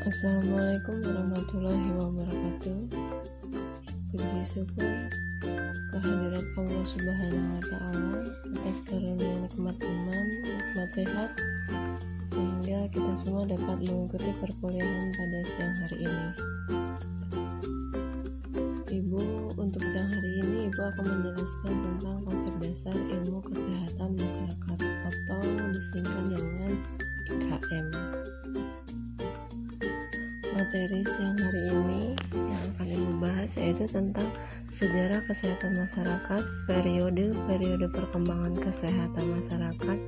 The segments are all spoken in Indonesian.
Assalamualaikum warahmatullahi wabarakatuh. Puji syukur kehadirat Allah Subhanahu wa Ta'ala atas karunia nikmat iman, nikmat sehat, sehingga kita semua dapat mengikuti perkuliahan pada siang hari ini. Ibu, untuk siang hari ini Ibu akan menjelaskan tentang konsep dasar ilmu kesehatan masyarakat atau disingkat dengan IKM. Materi siang hari ini yang akan Ibu bahas yaitu tentang sejarah kesehatan masyarakat, periode perkembangan kesehatan masyarakat,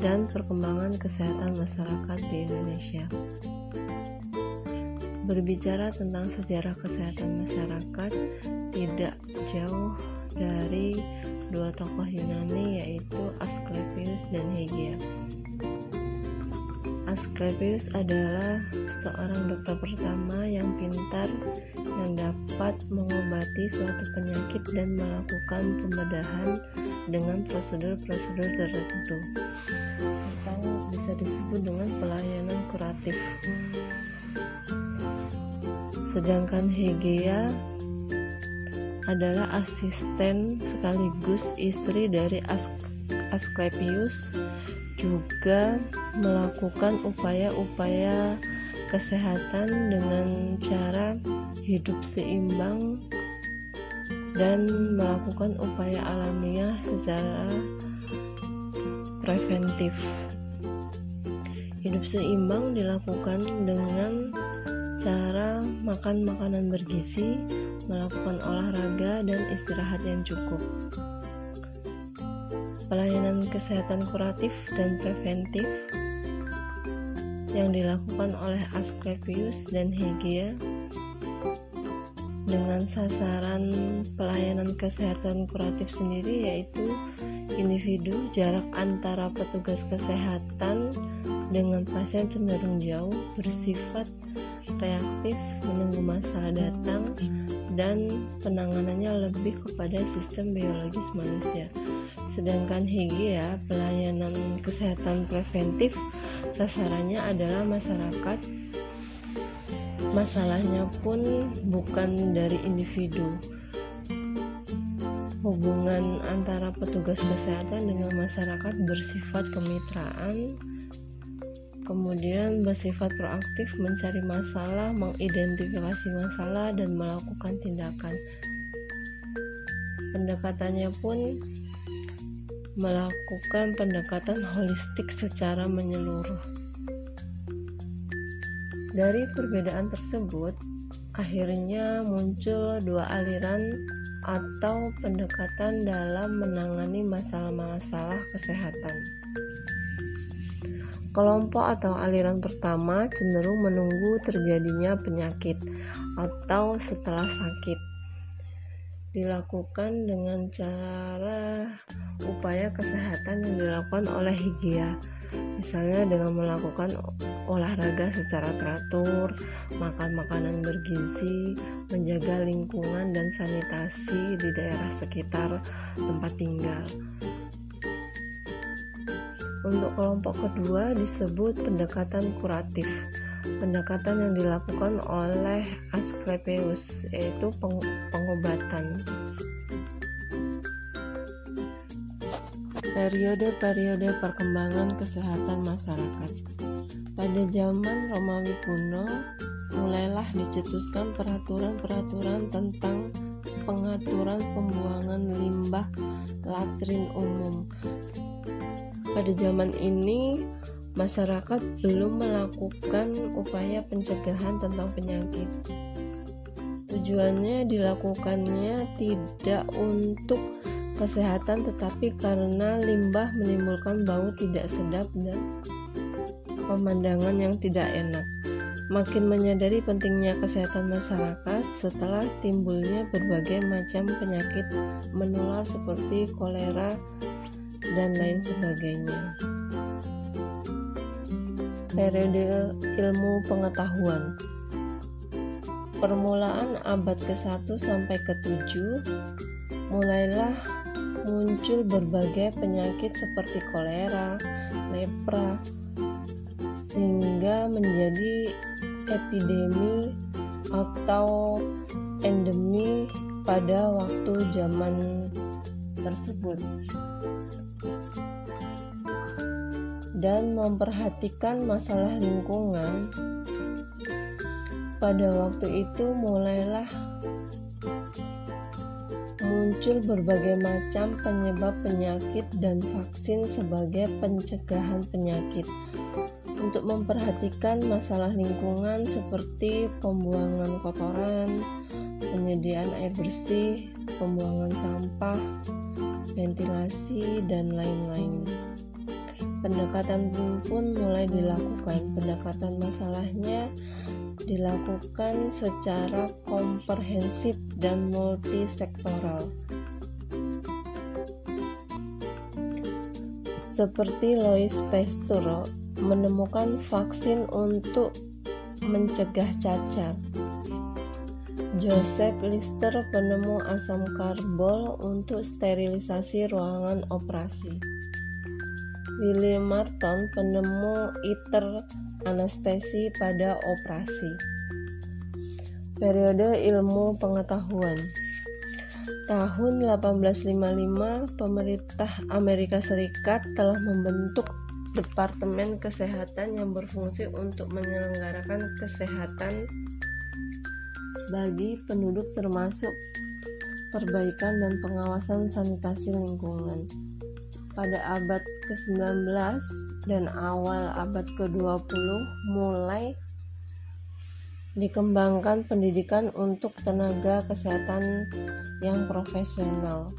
dan perkembangan kesehatan masyarakat di Indonesia. Berbicara tentang sejarah kesehatan masyarakat, tidak jauh dari dua tokoh Yunani yaitu Asklepios dan Hygieia. Asklepios adalah seorang dokter pertama yang pintar yang dapat mengobati suatu penyakit dan melakukan pembedahan dengan prosedur-prosedur tertentu atau bisa disebut dengan pelayanan kuratif. Sedangkan Hygieia adalah asisten sekaligus istri dari Asklepios, juga melakukan upaya-upaya kesehatan dengan cara hidup seimbang dan melakukan upaya alamiah secara preventif. Hidup seimbang dilakukan dengan cara makan makanan bergizi, melakukan olahraga dan istirahat yang cukup. Pelayanan kesehatan kuratif dan preventif yang dilakukan oleh Asklepios dan Hygieia dengan sasaran pelayanan kesehatan kuratif sendiri yaitu individu, jarak antara petugas kesehatan dengan pasien cenderung jauh, bersifat reaktif, menunggu masalah datang, dan penanganannya lebih kepada sistem biologis manusia. Sedangkan Hygieia, pelayanan kesehatan preventif, sasarannya adalah masyarakat. Masalahnya pun bukan dari individu. Hubungan antara petugas kesehatan dengan masyarakat bersifat kemitraan, kemudian bersifat proaktif, mencari masalah, mengidentifikasi masalah, dan melakukan tindakan. Pendekatannya pun melakukan pendekatan holistik secara menyeluruh. Dari perbedaan tersebut, akhirnya muncul dua aliran atau pendekatan dalam menangani masalah-masalah kesehatan. Kelompok atau aliran pertama cenderung menunggu terjadinya penyakit atau setelah sakit. Dilakukan dengan cara upaya kesehatan yang dilakukan oleh Hygieia, misalnya dengan melakukan olahraga secara teratur, makan makanan bergizi, menjaga lingkungan dan sanitasi di daerah sekitar tempat tinggal. Untuk kelompok kedua disebut pendekatan kuratif. Pendekatan yang dilakukan oleh Asklepios yaitu pengobatan. Periode-periode perkembangan kesehatan masyarakat. Pada zaman Romawi kuno, mulailah dicetuskan peraturan-peraturan tentang pengaturan pembuangan limbah latrin umum. Pada zaman ini, masyarakat belum melakukan upaya pencegahan tentang penyakit. Tujuannya dilakukannya tidak untuk kesehatan tetapi karena limbah menimbulkan bau tidak sedap dan pemandangan yang tidak enak. Makin menyadari pentingnya kesehatan masyarakat setelah timbulnya berbagai macam penyakit menular seperti kolera dan lain sebagainya. Periode ilmu pengetahuan. permulaan abad ke-1 sampai ke-7 mulailah muncul berbagai penyakit seperti kolera, lepra, sehingga menjadi epidemi atau endemi pada waktu zaman tersebut. Dan memperhatikan masalah lingkungan, pada waktu itu mulailah muncul berbagai macam penyebab penyakit dan vaksin sebagai pencegahan penyakit. Untuk memperhatikan masalah lingkungan seperti pembuangan kotoran, penyediaan air bersih, pembuangan sampah, ventilasi, dan lain-lain. Pendekatan pun mulai dilakukan. Pendekatan masalahnya dilakukan secara komprehensif dan multisektoral. Seperti Louis Pasteur menemukan vaksin untuk mencegah cacar. Joseph Lister penemu asam karbol untuk sterilisasi ruangan operasi. William Marton penemu iter anestesi pada operasi. Periode ilmu pengetahuan. Tahun 1855, pemerintah Amerika Serikat telah membentuk Departemen Kesehatan yang berfungsi untuk menyelenggarakan kesehatan bagi penduduk, termasuk perbaikan dan pengawasan sanitasi lingkungan. Pada abad ke-19 dan awal abad ke-20 mulai dikembangkan pendidikan untuk tenaga kesehatan yang profesional.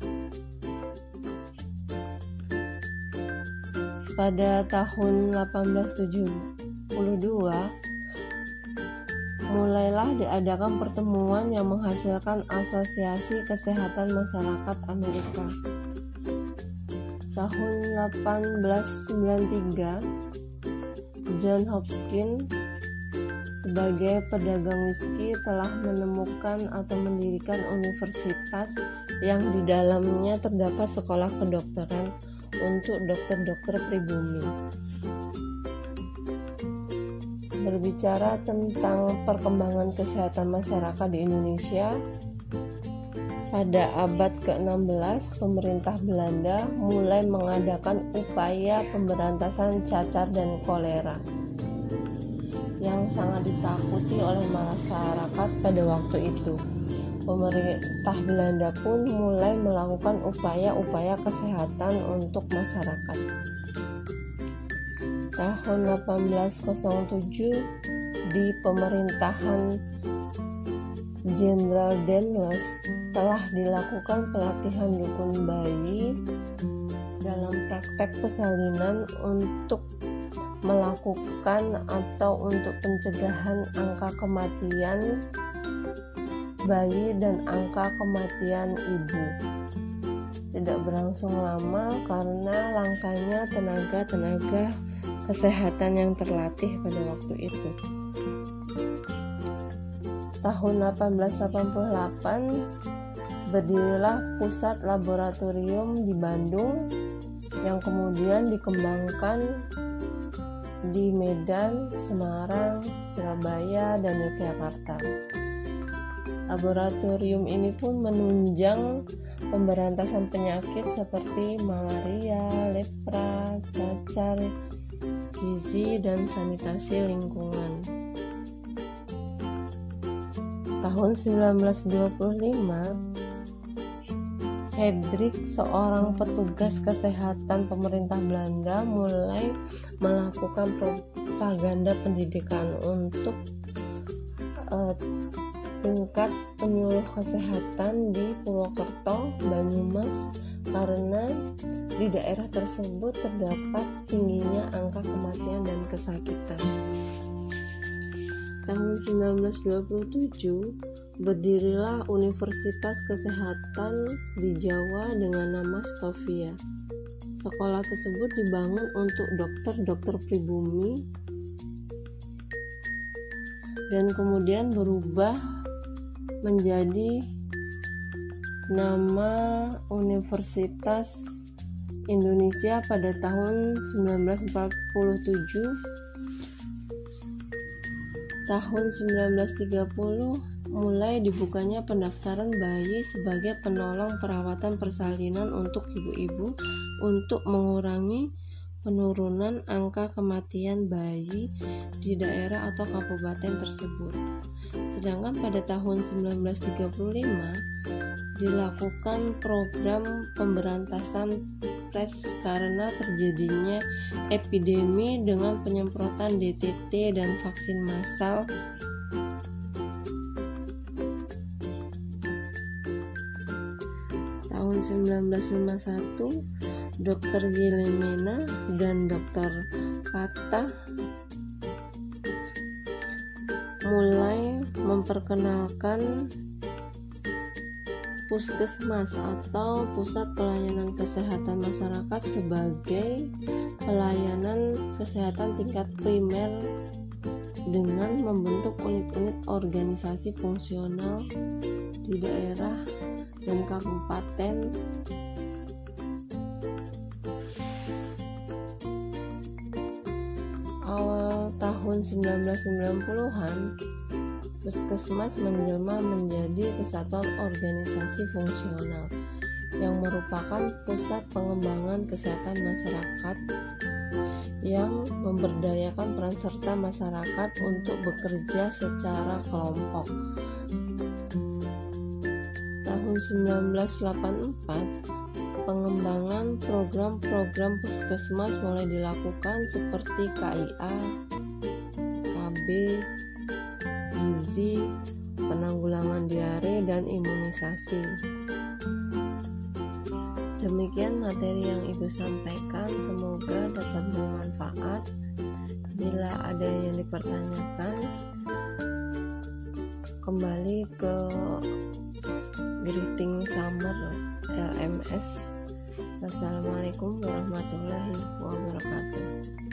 Pada tahun 1872 mulailah diadakan pertemuan yang menghasilkan Asosiasi Kesehatan Masyarakat Amerika. Tahun 1893, John Hopkins sebagai pedagang whisky telah menemukan atau mendirikan universitas yang di dalamnya terdapat sekolah kedokteran untuk dokter-dokter pribumi. Berbicara tentang perkembangan kesehatan masyarakat di Indonesia, pada abad ke-16, pemerintah Belanda mulai mengadakan upaya pemberantasan cacar dan kolera yang sangat ditakuti oleh masyarakat pada waktu itu. Pemerintah Belanda pun mulai melakukan upaya-upaya kesehatan untuk masyarakat. Tahun 1807, di pemerintahan Jenderal Danlos telah dilakukan pelatihan dukun bayi dalam praktek persalinan untuk melakukan atau untuk pencegahan angka kematian bayi dan angka kematian ibu. Tidak berlangsung lama karena langkanya tenaga kesehatan yang terlatih pada waktu itu. Tahun 1888 berdirilah pusat laboratorium di Bandung yang kemudian dikembangkan di Medan, Semarang, Surabaya, dan Yogyakarta. Laboratorium ini pun menunjang pemberantasan penyakit seperti malaria, lepra, cacar, gizi, dan sanitasi lingkungan. Tahun 1925, Hendrik, seorang petugas kesehatan pemerintah Belanda, mulai melakukan propaganda pendidikan untuk tingkat penyuluh kesehatan di Purwokerto, Banyumas, karena di daerah tersebut terdapat tingginya angka kematian dan kesakitan. Tahun 1927 berdirilah Universitas Kesehatan di Jawa dengan nama Stovia. Sekolah tersebut dibangun untuk dokter-dokter pribumi dan kemudian berubah menjadi nama Universitas Indonesia pada tahun 1947. Tahun 1930 mulai dibukanya pendaftaran bayi sebagai penolong perawatan persalinan untuk ibu-ibu untuk mengurangi penurunan angka kematian bayi di daerah atau kabupaten tersebut. Sedangkan pada tahun 1935 dilakukan program pemberantasan stres karena terjadinya epidemi dengan penyemprotan DTT dan vaksin massal. Tahun 1951, Dr. Yelemena dan Dr. Fatah mulai memperkenalkan Puskesmas atau Pusat Pelayanan Kesehatan Masyarakat sebagai pelayanan kesehatan tingkat primer dengan membentuk unit-unit organisasi fungsional di daerah dan kabupaten. Awal tahun 1990-an, Puskesmas menjelma menjadi kesatuan organisasi fungsional yang merupakan pusat pengembangan kesehatan masyarakat yang memberdayakan peran serta masyarakat untuk bekerja secara kelompok. Tahun 1984, pengembangan program-program Puskesmas mulai dilakukan seperti KIA, KB, gizi, penanggulangan diare, dan imunisasi. Demikian materi yang Ibu sampaikan, semoga dapat bermanfaat. Bila ada yang dipertanyakan, kembali ke greeting summer LMS. Wassalamualaikum warahmatullahi wabarakatuh.